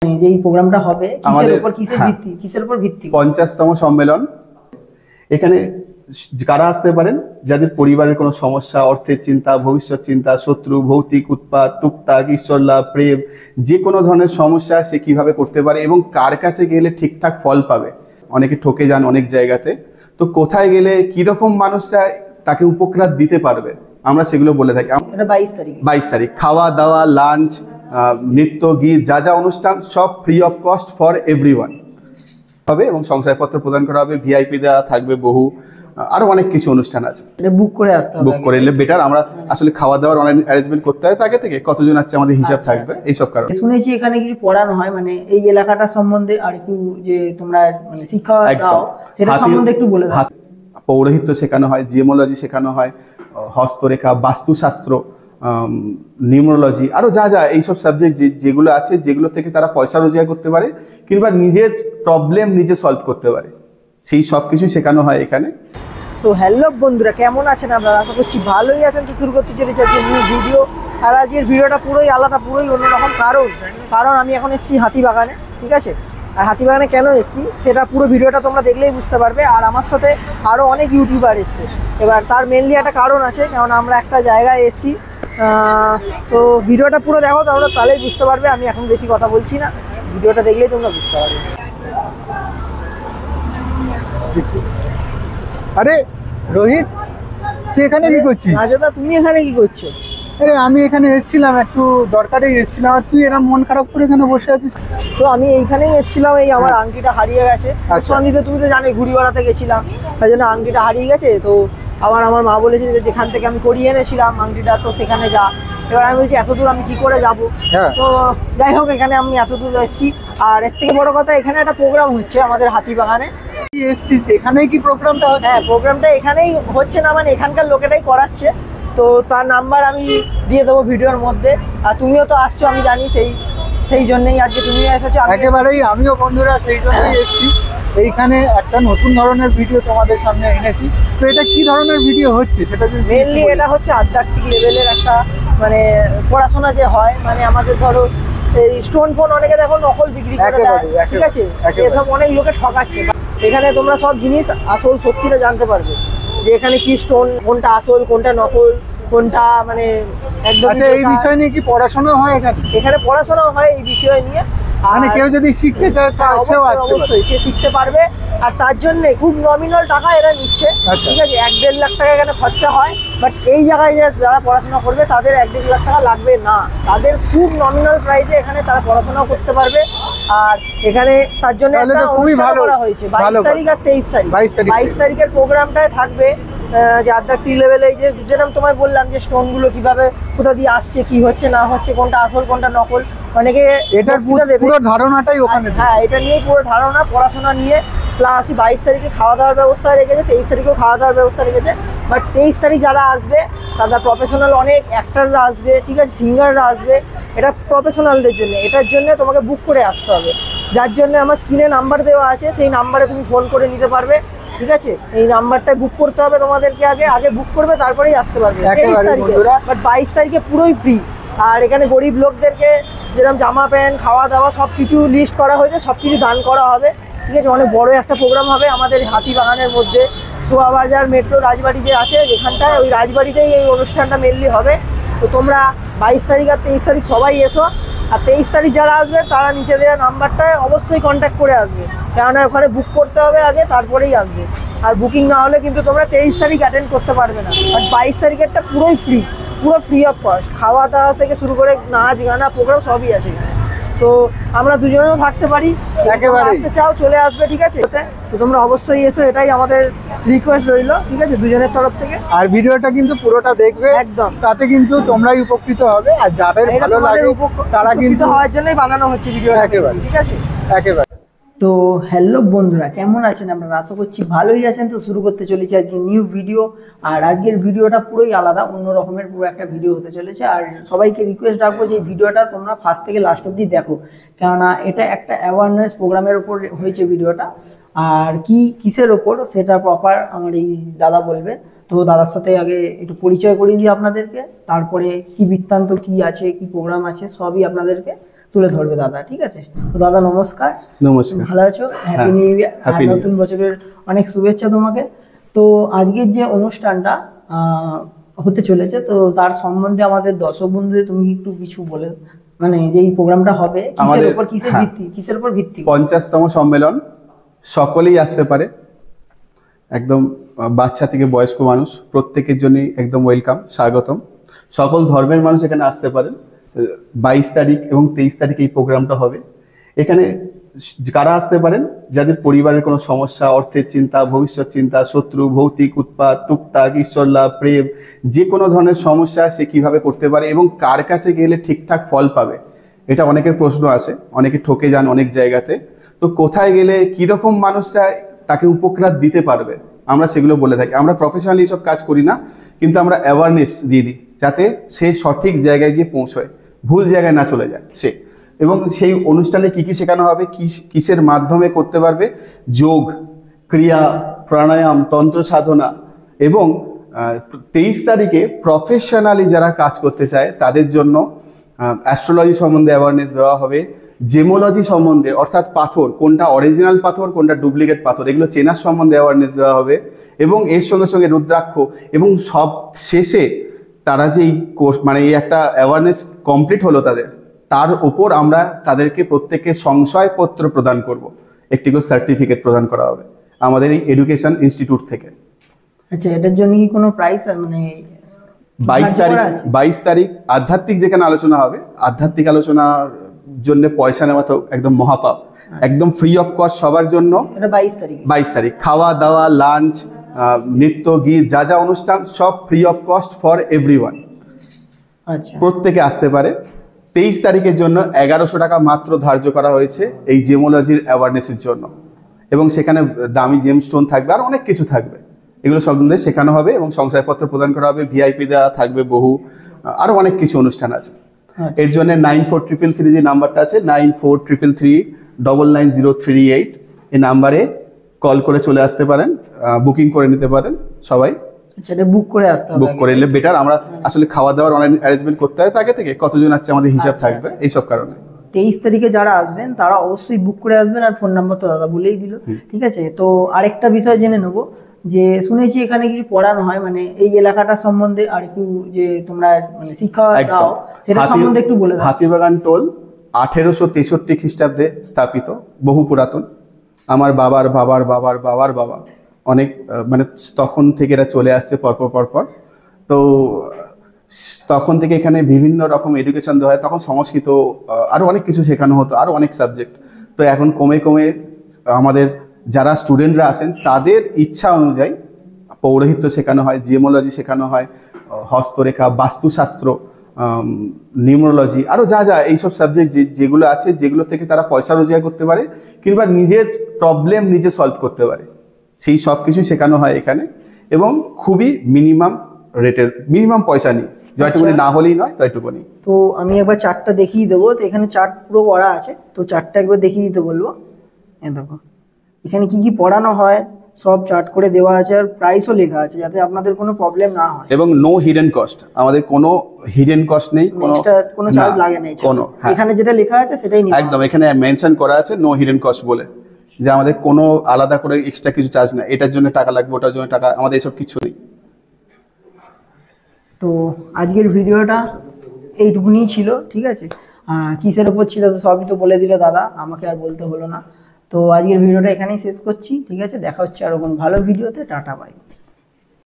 যে এই প্রোগ্রামটা হবে কিসের উপর ভিত্তি 50তম সম্মেলন। এখানে কারা আসতে পারেন? যাদের পরিবারের কোনো সমস্যা, অর্থের চিন্তা, ভবিষ্যৎ চিন্তা, শত্রু, ভৌতিক উৎপাত, তুকতাক, ঈশ্বরলাভ, প্রেম, যে কোনো ধরনের সমস্যা সে কিভাবে করতে পারে এবং কার কাছে গেলে ঠিকঠাক ফল পাবে। অনেকে ঠকে যান অনেক জায়গাতে, তো কোথায় গেলে কিরকম মানুষরা তাকে উপকার দিতে পারবে আমরা সেগুলো বলে থাকি। 22 তারিখ খাওয়া দাওয়া, লাঞ্চ, নৃত্য, গীত, যা যা অনুষ্ঠান সব free of cost for everyone হবে এবং শংসাপত্র প্রদান করা হবে। ভিআইপি দেওয়া থাকবে, বহু আরো অনেক কিছু অনুষ্ঠান আছে। বুক করে আসতে হবে, বুক করে এলে বেটার। আমরা আসলে খাওয়া দাওয়ার অনেক অ্যারেঞ্জমেন্ট করতে হয় আগে থেকে, কতজন আসছে আমাদের হিসাব থাকবে এইসব কারণে। শুনেছি এখানে কিছু পড়ানো হয়, মানে এই এলাকাটা সম্বন্ধে আর একটু যে তোমরা মানে শিক্ষা দাও সেটা সম্বন্ধে একটু বলে দাও। পৌরোহিত্য শেখানো হয়, জিওমোলজি শেখানো হয়, হস্তরেখা, বাস্তুশাস্ত্র, নিউমোলজি, আরো যা যা এইসব সাবজেক্ট যেগুলো আছে, যেগুলো থেকে তারা পয়সা রোজগার করতে পারে কিংবা নিজের প্রবলেম নিজে সলভ করতে পারে, সেই সব কিছু শেখানো হয় এখানে। তো হ্যালো বন্ধুরা, কেমন আছেন আপনারা? আশা করছি ভালোই আছেন। তো শুরু করতে চলেছি আজকে নিউ ভিডিও। আর আজকের ভিডিওটা পুরোই আলাদা, পুরোই অন্যরকম। কারণ আমি এখন এসেছি হাতিবাগানে, ঠিক আছে? আর হাতিবাগানে কেন এসেছি সেটা পুরো ভিডিওটা তোমরা দেখলেই বুঝতে পারবে। আর আমার সাথে আরও অনেক ইউটিউবার এসছে। এবার তার মেনলি একটা কারণ আছে, কারণ আমরা একটা জায়গায় এসেছি। তো ভিডিওটা পুরো দেখো, তোমরা তাহলেই বুঝতে পারবে। আমি এখন বেশি কথা বলছি না, ভিডিওটা দেখলেই তোমরা বুঝতে পারবে। আরে রোহিত, তুই এখানে কি করছিস? দাদা, তুমি এখানে কি করছো? আরে আমি এখানে এসেছিলাম, একটু দরকারেই এসেছিলাম। আর তুই এরকম মন খারাপ করে এখানে বসে আছিস? তো আমি এইখানেই এসেছিলাম, এই আমার আংটিটা হারিয়ে গেছে। সন্ধিতে তুমি তো জানোই ঘুড়ি বেড়াতে গেছিলাম, তাই জন্য আংটিটা হারিয়ে গেছে। তো আবার আমার মা বলেছে যে যেখান থেকে আমি করিয়ে এনেছিলাম আংটিটা, তো সেখানে যা। এবার আমি বলছি এত দূর আমি কি করে যাব? তো যাই হোক, এখানে আমি এত দূর এসেছি। আর এর থেকে বড় কথা, এখানে একটা প্রোগ্রাম হচ্ছে আমাদের হাতিবাগানে। এসেছিস এখানেই? কি প্রোগ্রামটা হচ্ছে? হ্যাঁ, প্রোগ্রামটা এখানেই হচ্ছে, না মানে এখানকার লোকেরাই করাচ্ছে। তো তার নাম্বার আমি দিয়ে দেবো ভিডিওর মধ্যে। আর তুমিও তো আসছো, আমি জানি, সেই জন্যই আজকে তুমিও এসেছো। একেবারেই, আমিও বন্ধুরা সেই জন্যই এসেছি। এইখানে একটা নতুন ধরনের ভিডিও তোমাদের সামনে এনেছি। তো এটা কি ধরনের ভিডিও হচ্ছে সেটা মেনলি এটা হচ্ছে আধ্যাত্মিক লেভেলের একটা, মানে পড়াশোনা যে হয়, মানে আমাদের ধরো এই স্টোন ফোন অনেকে দেখো নকল বিক্রি করে দেয়, ঠিক আছে? এসব অনেক লোকে ঠকাচ্ছে। এখানে তোমরা সব জিনিস আসল সত্যিটা জানতে পারবে, যে এখানে কি স্টোন, কোনটা আসল, কোনটা নকল, কোনটা মানে একদম। আচ্ছা, এই বিষয় নিয়ে কি পড়াশোনা হয় এখানে? এখানে পড়াশোনা হয় এই বিষয় নিয়ে। মানে কেউ যদি শিখতে চায় অবশ্যই সে শিখতে পারবে। আর তার জন্য খুব নমিনাল টাকা এরা নিচ্ছে, ঠিক আছে? 1-1.5 লাখ টাকা এখানে খরচা হয়। বাট এই জায়গায় যারা পড়াশোনা করবে তাদের 1-1.5 লাখ টাকা লাগবে না, তাদের খুব নমিনাল প্রাইসে এখানে তারা পড়াশোনাও করতে পারবে। আর এখানে তার জন্য একটা অনুষ্ঠান করা হয়েছে 22 তারিখ আর 23 তারিখ। 22 তারিখের প্রোগ্রামটায় থাকবে যে আধ্যাত্মিক লেভেলে, এই যে যেরকম তোমায় বললাম যে স্টোনগুলো কিভাবে কোথা দিয়ে আসছে, কি হচ্ছে না হচ্ছে, কোনটা আসল কোনটা নকল, অনেকে এটার পুরো ধারণাটাই ওখানে। হ্যাঁ, এটা নিয়েই পুরো ধারণা, পড়াশোনা নিয়ে। প্লাস 22 তারিখে খাওয়া দাওয়ার ব্যবস্থা রেখেছে, 23 তারিখেও খাওয়া দাওয়ার ব্যবস্থা রেখেছে। বাট 23 তারিখ যারা আসবে তারা প্রফেশনাল, অনেক অ্যাক্টাররা আসবে, ঠিক আছে, সিঙ্গাররা আসবে। এটা প্রফেশনালদের জন্য, এটার জন্য তোমাকে বুক করে আসতে হবে। যার জন্য আমার স্ক্রিনে নাম্বার দেওয়া আছে, সেই নাম্বারে তুমি ফোন করে নিতে পারবে, ঠিক আছে? এই নাম্বারটায় বুক করতে হবে তোমাদেরকে, আগে বুক করবে, তারপরেই আসতে পারবে 23 তারিখে। বাট 22 তারিখে পুরোই ফ্রি। আর এখানে গরিব লোকদেরকে যেরকম জামা প্যান্ট, খাওয়া দাওয়া সব কিছু লিস্ট করা হয়েছে, সব কিছু দান করা হবে, ঠিক আছে? অনেক বড় একটা প্রোগ্রাম হবে আমাদের হাতিবাগানের মধ্যে। শোভাবাজার মেট্রো রাজবাড়ি যে আছে যেখানটায়, ওই রাজবাড়িতেই এই অনুষ্ঠানটা মেনলি হবে। তো তোমরা 22 তারিখ আর 23 তারিখ সবাই এসো। আর 23 তারিখ যারা আসবে তারা নিচে দেওয়া নাম্বারটায় অবশ্যই কন্ট্যাক্ট করে আসবে, কেননা ওখানে বুক করতে হবে আগে, তারপরেই আসবে। আর বুকিং না হলে কিন্তু তোমরা 23 তারিখ অ্যাটেন্ড করতে পারবে না। বাট 22 তারিখেরটা পুরোই ফ্রি, পুরো ফ্রি অফ কস্ট। খাওয়া দাওয়া থেকে শুরু করে নাচ গানা প্রোগ্রাম সবই আছে। তো আমরা দুজনেও থাকতে পারি, একেবারে আসতে চাও চলে আসবে, ঠিক আছে? তো তোমরা অবশ্যই এসো, এটাই আমাদের রিকোয়েস্ট রইল, ঠিক আছে, দুজনের তরফ থেকে। আর ভিডিওটা কিন্তু পুরোটা দেখবে, একদম, তাতে কিন্তু তোমরাই উপকৃত হবে। আর যাদের ভালো লাগে তারা কিন্তু হওয়ার জন্যই বানানো হচ্ছে ভিডিওটা, একেবারে, ঠিক আছে? একেবারে। তো হ্যালো বন্ধুরা, কেমন আছেন আপনারা? আশা করছি ভালোই আছেন। তো শুরু করতে চলেছি আজকে নিউ ভিডিও। আর আজকের ভিডিওটা পুরোই আলাদা, অন্য রকমের পুরো একটা ভিডিও হতে চলেছে। আর সবাইকে রিকোয়েস্ট রাখবো যে এই ভিডিওটা তোমরা ফার্স্ট থেকে লাস্ট অবধি দেখো, কেননা এটা একটা অ্যাওয়ারনেস প্রোগ্রামের ওপর হয়েছে ভিডিওটা। আর কিসের ওপর সেটা প্রপার আমার এই দাদা বলবে। তো দাদার সাথে আগে একটু পরিচয় করিয়ে দিই আপনাদেরকে, তারপরে কি বৃত্তান্ত, কি আছে, কি প্রোগ্রাম আছে, সবই আপনাদেরকে। তো তুলে ধরবে দাদা, ঠিক আছে? তো দাদা নমস্কার। নমস্কার। ভালো আছো? হ্যাপি নিউ ইয়ার, নতুন বছরের অনেক শুভেচ্ছা তোমাকে। তো আজকের যে অনুষ্ঠানটা হতে চলেছে, তো তার সম্বন্ধে আমাদের দর্শক বন্ধুদের তুমি একটু কিছু বলে, মানে যে এই প্রোগ্রামটা হবে কিসের উপর, কিসের উপর ভিত্তি? 50তম সম্মেলন, সকলেই আসতে পারে, একদম বাচ্চা থেকে বয়স্ক মানুষ প্রত্যেকের জন্যই একদম ওয়েলকাম, স্বাগতম। সকল ধর্মের মানুষ এখানে আসতে পারেন। 22 তারিখ এবং 23 তারিখ এই প্রোগ্রামটা হবে। এখানে কারা আসতে পারেন? যাদের পরিবারের কোনো সমস্যা, অর্থের চিন্তা, ভবিষ্যৎ চিন্তা, শত্রু, ভৌতিক উৎপাত, তুকতাক, ঈশ্বর লাভ, প্রেম, যে কোনো ধরনের সমস্যা সে কিভাবে করতে পারে এবং কার কাছে গেলে ঠিকঠাক ফল পাবে, এটা অনেকের প্রশ্ন আছে, অনেকে ঠকে যান অনেক জায়গাতে। তো কোথায় গেলে কীরকম মানুষরা তাকে উপকার দিতে পারবে, আমরা সেগুলো বলে থাকি। আমরা প্রফেশনালি এসব কাজ করি না, কিন্তু আমরা অ্যাওয়ারনেস দিয়ে দিই যাতে সে সঠিক জায়গায় গিয়ে পৌঁছয়, ভুল জায়গায় না চলে যায় সে। এবং সেই অনুষ্ঠানে কি কি শেখানো হবে, কিসের মাধ্যমে করতে পারবে, যোগ, ক্রিয়া, প্রাণায়াম, তন্ত্র সাধনা। এবং 23 তারিখে প্রফেশনালি যারা কাজ করতে চায় তাদের জন্য অ্যাস্ট্রোলজি সম্বন্ধে অ্যাওয়ারনেস দেওয়া হবে, জেমোলজি সম্বন্ধে, অর্থাৎ পাথর কোনটা অরিজিনাল পাথর কোনটা ডুপ্লিকেট পাথর, এগুলো চেনার সম্বন্ধে অ্যাওয়ারনেস দেওয়া হবে। এবং এর সঙ্গে সঙ্গে রুদ্রাক্ষ, এবং সব শেষে তারা যেই কোর্স, মানে এই একটা অ্যাওয়ারনেস কমপ্লিট হলো তাদের, তার উপর আমরা তাদেরকে প্রত্যেককে সংশয়পত্র প্রদান করব, একটি করে সার্টিফিকেট প্রদান করা হবে আমাদের এই এডুকেশন ইনস্টিটিউট থেকে। আচ্ছা, এটার জন্য কি কোনো প্রাইস, মানে 22 তারিখ আধ্যাত্মিক যেখানে আলোচনা হবে, আধ্যাত্মিক আলোচনার জন্য পয়সা নেওয়া তো একদম মহাপাপ। একদম ফ্রি অফ কস্ট সবার জন্য। 22 তারিখ খাওয়া দাওয়া, লাঞ্চ, নৃত্য, গীত, যা যা অনুষ্ঠান সব free of cost for everyone. আচ্ছা, প্রত্যেকে আসতে পারে। 23 তারিখের জন্য 1100 টাকা মাত্র ধার্য করা হয়েছে এই জেমোলজির অ্যাওয়ারনেসের জন্য। এবং সেখানে দামি জেমস্টোন থাকবে, আর অনেক কিছু থাকবে, এগুলো সম্বন্ধে শেখানো হবে এবং সংশয়পত্র প্রদান করা হবে। ভিআইপি দ্বারা থাকবে বহু, আরও অনেক কিছু অনুষ্ঠান আছে। এর জন্য 9433 যে নাম্বারটা আছে, 9433399038, এই নাম্বারে কল করে চলে আসতে পারেন, বুকিং করে নিতে পারেন সবাই। সেটা বুক করে আসতে হবে, বুক করে নিলে বেটার। আমরা আসলে খাওয়া দাওয়ার অনলাইন অ্যারেঞ্জমেন্ট করতে হয় আগে থেকে, কতজন আসছে আমাদের হিসাব থাকবে এইসব কারণে। 23 তারিখে যারা আসবেন তারা অবশ্যই বুক করে আসবেন, আর ফোন নাম্বার তো দাদা বলেই দিল, ঠিক আছে? তো আরেকটা বিষয় জেনে নেবো, যে শুনেছি এখানে কিছু পড়ানো হয়, মানে এই এলাকাটা সম্বন্ধে আর একটু, যে তোমরা মানে শিক্ষা দাও সেটা সম্বন্ধে একটু বলে দাও। হাতিবাগান টোল 1863 খ্রিস্টাব্দে স্থাপিত, বহু পুরাতন। আমার বাবার বাবার বাবার বাবার বাবা অনেক, মানে তখন থেকে এরা চলে আসছে পরপর। তো তখন থেকে এখানে বিভিন্ন রকম এডুকেশন দেওয়া হয়। তখন সংস্কৃত, আরও অনেক কিছু শেখানো হতো, আরও অনেক সাবজেক্ট। তো এখন কমে আমাদের যারা স্টুডেন্টরা আসেন তাদের ইচ্ছা অনুযায়ী পৌরোহিত্য শেখানো হয়, জিওমোলজি শেখানো হয়, হস্তরেখা, বাস্তুশাস্ত্র, নিউমোলজি, আরও যা যা এইসব সাবজেক্ট যেগুলো আছে, যেগুলো থেকে তারা পয়সা রোজগার করতে পারে কিংবা নিজের প্রবলেম নিজে সলভ করতে পারে, সেই সব কিছু শেখানো হয় এখানে। এবং খুবই মিনিমাম রেটের, মিনিমাম পয়সা নিই, যতটুকুনি না হলেই নয় ততটুকুনি। তো আমি একবার চার্টটা দেখিয়ে দেবো। তো এখানে চার্ট পুরো পড়া আছে, তো চার্টটা একবার দেখিয়ে দিতে বলবো। দেখো এখানে কি কি পড়ানো হয় সব চার্ট করে দেওয়া আছে, আর প্রাইসও লেখা আছে, যাতে আপনাদের কোনো প্রবলেম না হয়। এবং নো হিডেন কস্ট, আমাদের কোনো হিডেন কস্ট নেই, কোনো চার্জ লাগে না এখানে, যেটা লেখা আছে সেটাই একদম এখানে মেনশন করা আছে, নো হিডেন কস্ট বলে, যে আমাদের কোনো আলাদা করে এক্সট্রা কিছু চার্জ না, এটার জন্য টাকা লাগবে, ওটার জন্য টাকা, আমাদের এসব কিছু নেই। তো আজকের ভিডিওটা এইটুকুনি ছিল, ঠিক আছে? কিসের ওপর ছিল তো সবই তো বলে দিল দাদা, আমাকে আর বলতে হলো না। তো আজকের ভিডিওটা এখানেই শেষ করছি, ঠিক আছে? দেখা হচ্ছে আর কোনো ভালো ভিডিওতে। Tata, by.